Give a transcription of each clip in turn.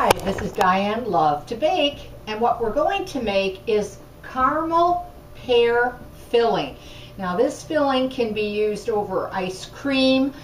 Hi, this is Diane Lovetobake, and what we're going to make is caramel pear filling. Now this filling can be used over ice cream.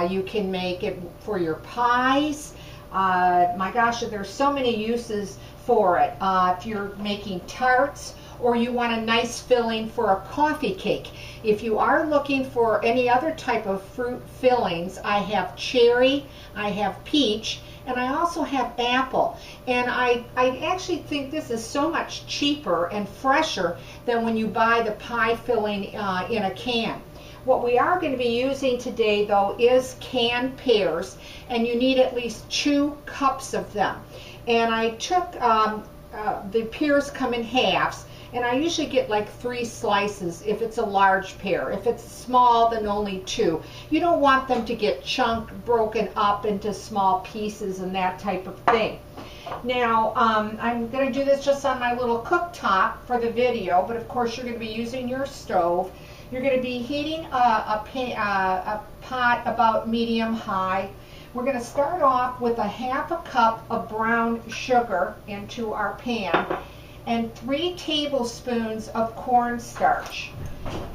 You can make it for your pies. My gosh, there's so many uses for it. If you're making tarts, or you want a nice filling for a coffee cake. If you are looking for any other type of fruit fillings, I have cherry, I have peach, and I also have apple. And I actually think this is so much cheaper and fresher than when you buy the pie filling in a can. What we are going to be using today, though, is canned pears, and you need at least 2 cups of them. And I took the pears come in halves, and I usually get like 3 slices if it's a large pear. If it's small, then only 2. You don't want them to get broken up into small pieces and that type of thing. Now, I'm going to do this just on my little cooktop for the video, but of course you're going to be using your stove. You're going to be heating a pot about medium high. We're going to start off with a 1/2 cup of brown sugar into our pan, and 3 tablespoons of cornstarch.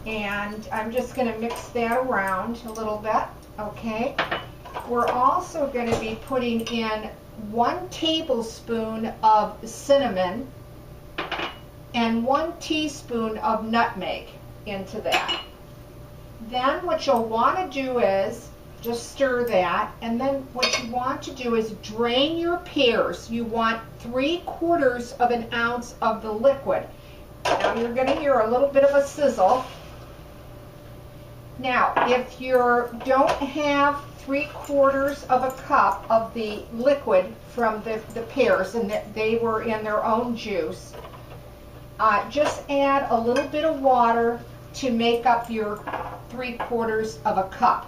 And I'm just going to mix that around a little bit, okay? We're also going to be putting in 1 tablespoon of cinnamon and 1 teaspoon of nutmeg into that. Then what you'll want to do is just stir that, and then what you want to do is drain your pears. You want 3/4 of an ounce of the liquid. Now you're going to hear a little bit of a sizzle. Now, if you don't have 3/4 of a cup of the liquid from the pears, and that they were in their own juice, just add a little bit of water to make up your 3/4 of a cup.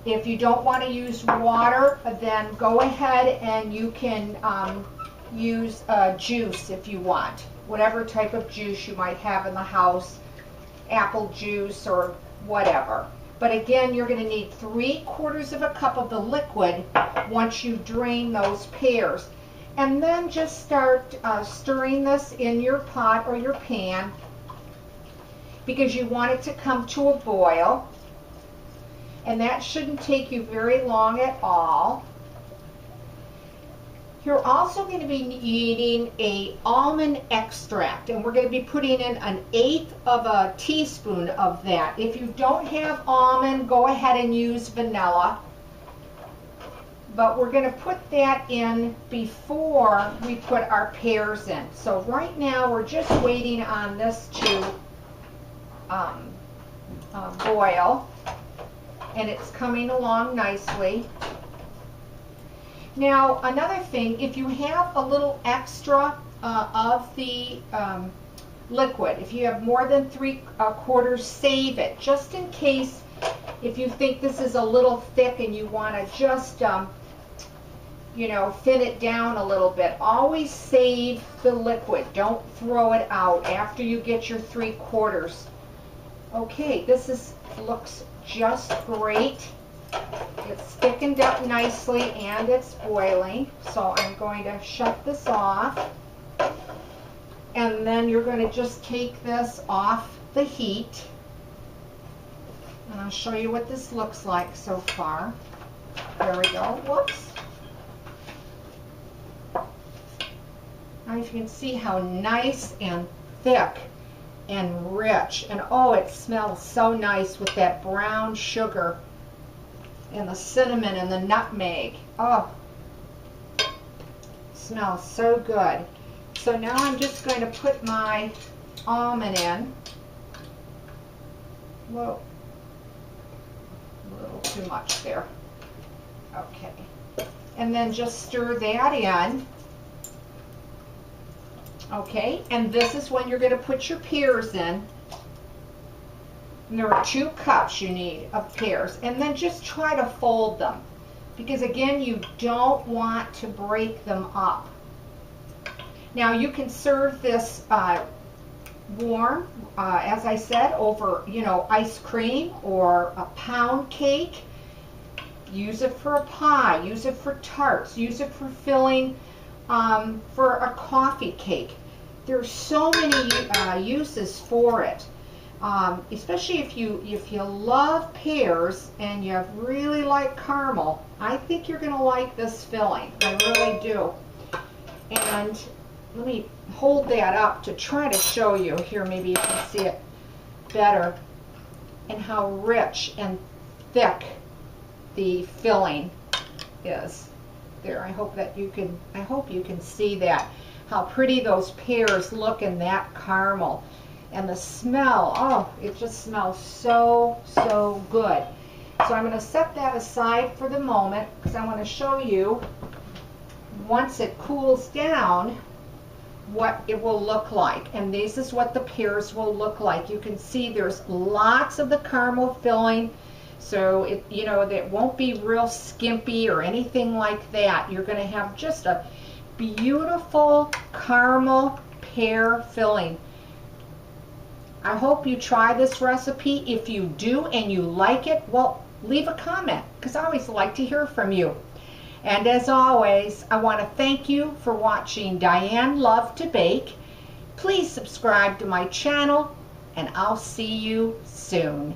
If you don't want to use water, then go ahead and you can use juice if you want. Whatever type of juice you might have in the house, apple juice or whatever. But again, you're going to need 3/4 of a cup of the liquid once you drain those pears. And then just start stirring this in your pot or your pan, because you want it to come to a boil. And that shouldn't take you very long at all. You're also going to be needing an almond extract, and we're going to be putting in 1/8 of a teaspoon of that. If you don't have almond, go ahead and use vanilla. But we're going to put that in before we put our pears in. So right now we're just waiting on this to boil. And it's coming along nicely. Now, another thing, if you have a little extra of the liquid, if you have more than 3/4, save it, just in case if you think this is a little thick and you want to just, you know, thin it down a little bit. Always save the liquid. Don't throw it out after you get your 3/4. Okay, this looks just great. It's thickened up nicely and it's boiling. So I'm going to shut this off. And then you're going to just take this off the heat. And I'll show you what this looks like so far. There we go. Whoops. Now you can see how nice and thick and rich, and oh, it smells so nice with that brown sugar and the cinnamon and the nutmeg. Oh, smells so good. So now I'm just going to put my almond in. Whoa, a little too much there. Okay, and then just stir that in. Okay, and this is when you're going to put your pears in. And there are 2 cups you need of pears. And then just try to fold them, because again, you don't want to break them up. Now you can serve this warm, as I said, over, you know, ice cream or a pound cake. Use it for a pie, use it for tarts, use it for filling for a coffee cake. There's so many uses for it. Especially if you love pears and you really like caramel, I think you're going to like this filling. I really do. And let me hold that up to try to show you here. Maybe you can see it better, and how rich and thick the filling is. There, I hope you can see that. How pretty those pears look in that caramel. And the smell, oh, it just smells so, so good. So I'm going to set that aside for the moment because I want to show you, once it cools down, what it will look like. And this is what the pears will look like. You can see there's lots of the caramel filling, so it, you know, that won't be real skimpy or anything like that. You're going to have just a beautiful caramel pear filling. I hope you try this recipe. If you do and you like it, well, leave a comment because I always like to hear from you. And as always, I want to thank you for watching Diane Lovetobake. Please subscribe to my channel, and I'll see you soon.